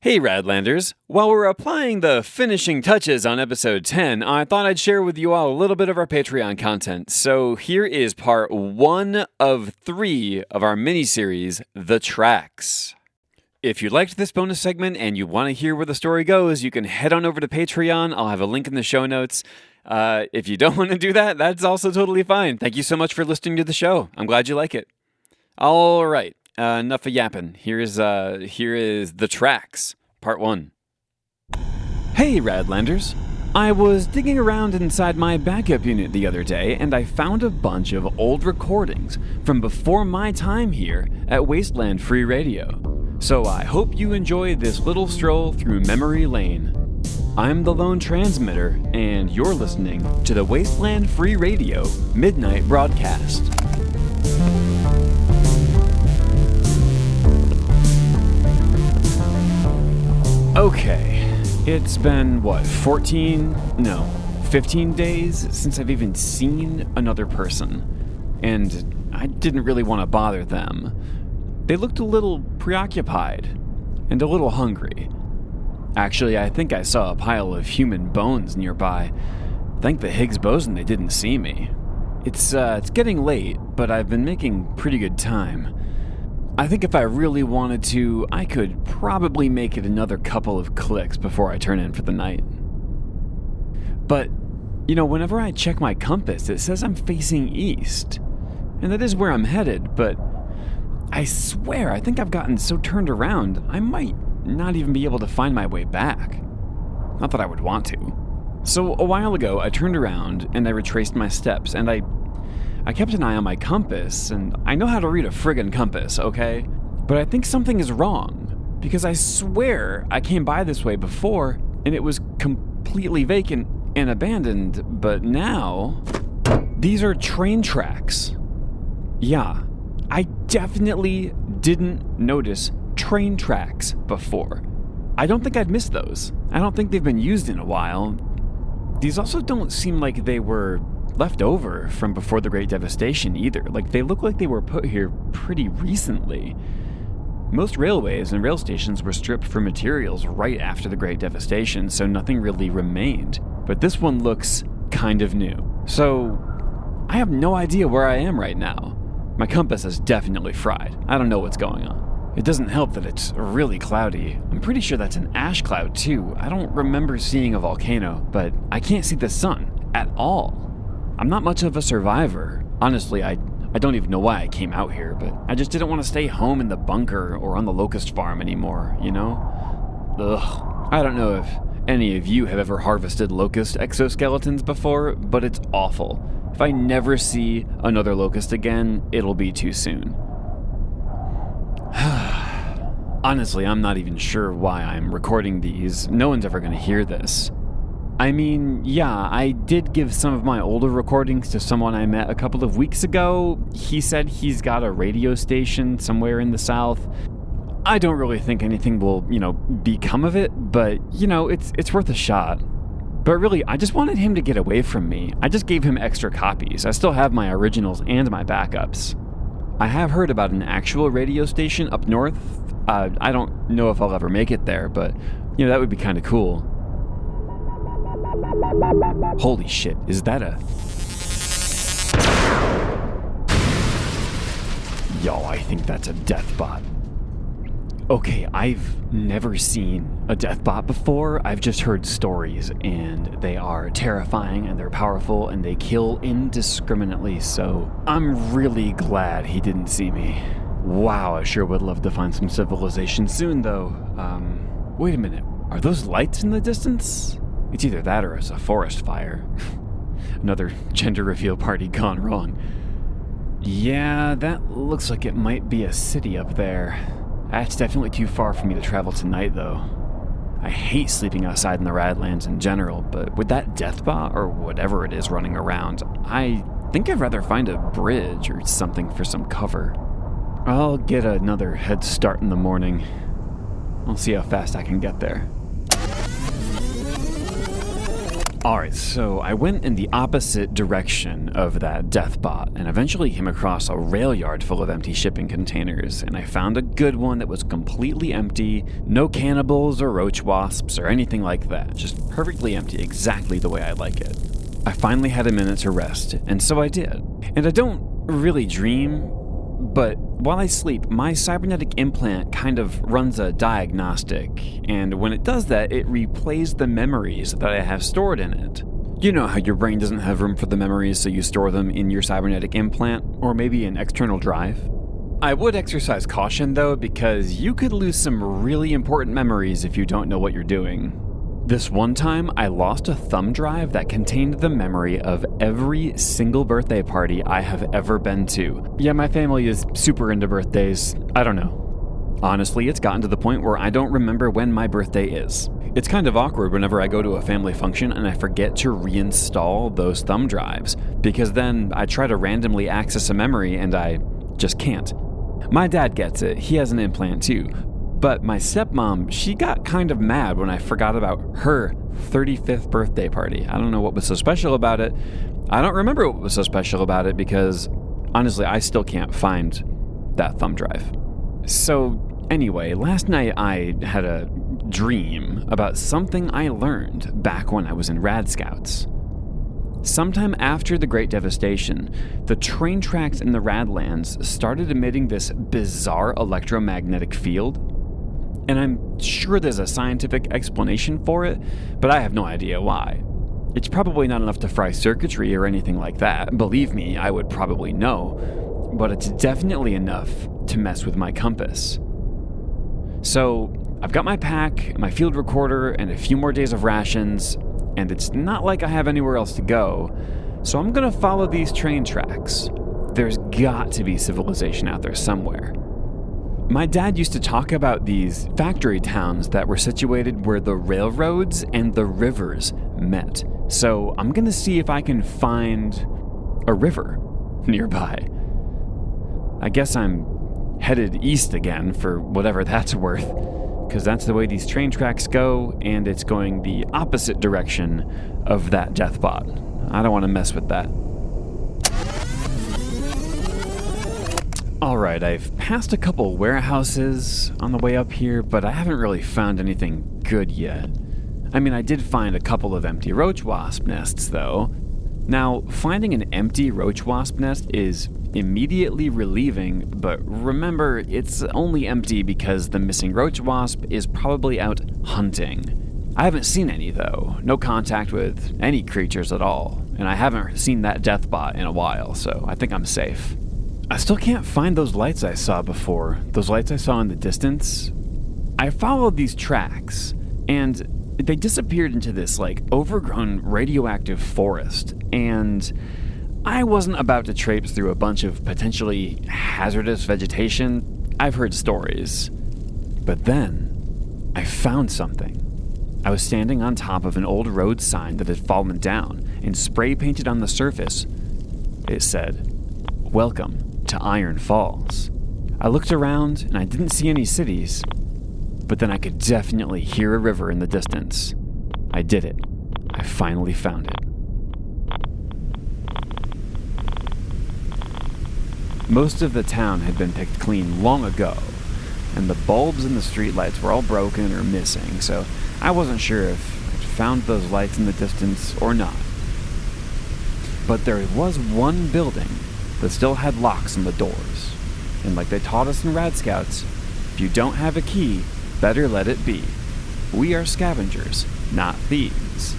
Hey Radlanders, while we're applying the finishing touches on episode 10, I thought I'd share with you all a little bit of our Patreon content. So here is part 1 of 3 of our mini-series, The Tracks. If you liked this bonus segment and you want to hear where the story goes, you can head on over to Patreon. I'll have a link in the show notes. If you don't want to do that, that's also totally fine. Thank you so much for listening to the show. I'm glad you like it. All right. Enough of yapping. Here is The Tracks, part 1. Hey, Radlanders. I was digging around inside my backup unit the other day, and I found a bunch of old recordings from before my time here at Wasteland Free Radio. So I hope you enjoy this little stroll through memory lane. I'm the lone transmitter, and you're listening to the Wasteland Free Radio Midnight Broadcast. Okay, it's been, 15 days since I've even seen another person, and I didn't really want to bother them. They looked a little preoccupied and a little hungry. Actually, I think I saw a pile of human bones nearby. Thank the Higgs boson they didn't see me. It's getting late, but I've been making pretty good time. I think if I really wanted to, I could probably make it another couple of clicks before I turn in for the night. But, whenever I check my compass, it says I'm facing east. And that is where I'm headed, but I swear I think I've gotten so turned around, I might not even be able to find my way back. Not that I would want to. So a while ago, I turned around and I retraced my steps, and I kept an eye on my compass, and I know how to read a friggin' compass, okay? But I think something is wrong, because I swear I came by this way before, and it was completely vacant and abandoned, but now these are train tracks. Yeah, I definitely didn't notice train tracks before. I don't think I'd missed those. I don't think they've been used in a while. These also don't seem like they were left over from before the Great Devastation either. Like, they look like they were put here pretty recently. Most railways and rail stations were stripped for materials right after the Great Devastation, so nothing really remained. But this one looks kind of new. So, I have no idea where I am right now. My compass is definitely fried. I don't know what's going on. It doesn't help that it's really cloudy. I'm pretty sure that's an ash cloud too. I don't remember seeing a volcano, but I can't see the sun at all. I'm not much of a survivor. Honestly, I don't even know why I came out here, but I just didn't want to stay home in the bunker or on the locust farm anymore, Ugh. I don't know if any of you have ever harvested locust exoskeletons before, but it's awful. If I never see another locust again, it'll be too soon. Honestly, I'm not even sure why I'm recording these. No one's ever going to hear this. I mean, yeah, I did give some of my older recordings to someone I met a couple of weeks ago. He said he's got a radio station somewhere in the South. I don't really think anything will, become of it, but, it's worth a shot. But really, I just wanted him to get away from me. I just gave him extra copies. I still have my originals and my backups. I have heard about an actual radio station up north. I don't know if I'll ever make it there, but, that would be kind of cool. Holy shit, is that a... Yo, I think that's a death bot. Okay, I've never seen a death bot before. I've just heard stories, and they are terrifying, and they're powerful, and they kill indiscriminately, so I'm really glad he didn't see me. Wow, I sure would love to find some civilization soon, though. Wait a minute. Are those lights in the distance? It's either that or it's a forest fire. Another gender reveal party gone wrong. Yeah, that looks like it might be a city up there. That's definitely too far for me to travel tonight, though. I hate sleeping outside in the Radlands in general, but with that deathbot or whatever it is running around, I think I'd rather find a bridge or something for some cover. I'll get another head start in the morning. I'll see how fast I can get there. Alright, so I went in the opposite direction of that death bot and eventually came across a rail yard full of empty shipping containers, and I found a good one that was completely empty, no cannibals or roach wasps or anything like that, just perfectly empty, exactly the way I like it. I finally had a minute to rest, and so I did. And I don't really dream, but while I sleep, my cybernetic implant kind of runs a diagnostic, and when it does that, it replays the memories that I have stored in it. You know how your brain doesn't have room for the memories, so you store them in your cybernetic implant, or maybe an external drive? I would exercise caution though, because you could lose some really important memories if you don't know what you're doing. This one time, I lost a thumb drive that contained the memory of every single birthday party I have ever been to. Yeah, my family is super into birthdays. I don't know. Honestly, it's gotten to the point where I don't remember when my birthday is. It's kind of awkward whenever I go to a family function and I forget to reinstall those thumb drives, because then I try to randomly access a memory and I just can't. My dad gets it, he has an implant too. But my stepmom, she got kind of mad when I forgot about her 35th birthday party. I don't know what was so special about it. I don't remember what was so special about it because, honestly, I still can't find that thumb drive. So, anyway, last night I had a dream about something I learned back when I was in Rad Scouts. Sometime after the Great Devastation, the train tracks in the Radlands started emitting this bizarre electromagnetic field. And I'm sure there's a scientific explanation for it, but I have no idea why. It's probably not enough to fry circuitry or anything like that. Believe me, I would probably know. But it's definitely enough to mess with my compass. So, I've got my pack, my field recorder, and a few more days of rations, and it's not like I have anywhere else to go, so I'm gonna follow these train tracks. There's got to be civilization out there somewhere. My dad used to talk about these factory towns that were situated where the railroads and the rivers met. So I'm gonna see if I can find a river nearby. I guess I'm headed east again for whatever that's worth, because that's the way these train tracks go, and it's going the opposite direction of that death bot. I don't want to mess with that. Alright, I've passed a couple warehouses on the way up here, but I haven't really found anything good yet. I mean, I did find a couple of empty roach wasp nests, though. Now, finding an empty roach wasp nest is immediately relieving, but remember, it's only empty because the missing roach wasp is probably out hunting. I haven't seen any, though. No contact with any creatures at all, and I haven't seen that death bot in a while, so I think I'm safe. I still can't find those lights I saw before, those lights I saw in the distance. I followed these tracks, and they disappeared into this, overgrown radioactive forest, and I wasn't about to traipse through a bunch of potentially hazardous vegetation. I've heard stories. But then, I found something. I was standing on top of an old road sign that had fallen down, and spray painted on the surface, it said, "Welcome to Iron Falls." I looked around and I didn't see any cities, but then I could definitely hear a river in the distance. I did it. I finally found it. Most of the town had been picked clean long ago, and the bulbs in the streetlights were all broken or missing, so I wasn't sure if I'd found those lights in the distance or not. But there was one building that still had locks on the doors. And like they taught us in Rad Scouts, if you don't have a key, better let it be. We are scavengers, not thieves.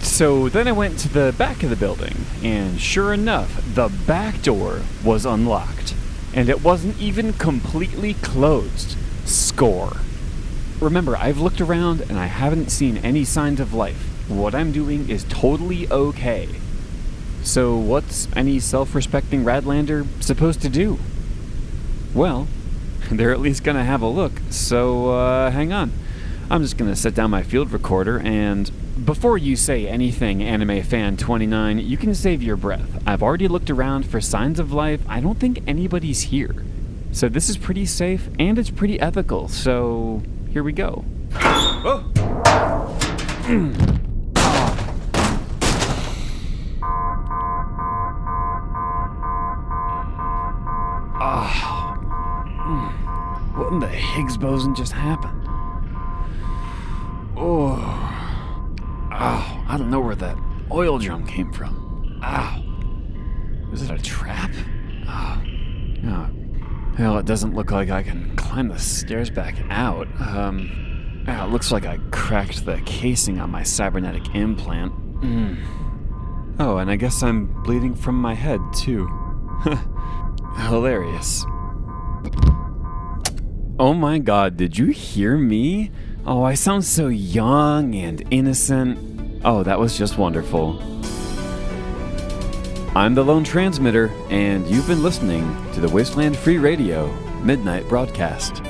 So then I went to the back of the building, and sure enough, the back door was unlocked. And it wasn't even completely closed. Score. Remember, I've looked around and I haven't seen any signs of life. What I'm doing is totally okay. So what's any self-respecting Radlander supposed to do? Well, they're at least gonna have a look, so hang on. I'm just gonna set down my field recorder, and before you say anything, Anime Fan 29, you can save your breath. I've already looked around for signs of life. I don't think anybody's here. So this is pretty safe, and it's pretty ethical, so here we go. Oh. supposing just happened? Oh, I don't know where that oil drum came from. Ow. Is it a trap? Oh, hell, it doesn't look like I can climb the stairs back out. It looks like I cracked the casing on my cybernetic implant. Oh, and I guess I'm bleeding from my head, too. Hilarious. Oh my god, did you hear me? Oh, I sound so young and innocent. Oh, that was just wonderful. I'm the Lone Transmitter, and you've been listening to the Wasteland Free Radio Midnight Broadcast.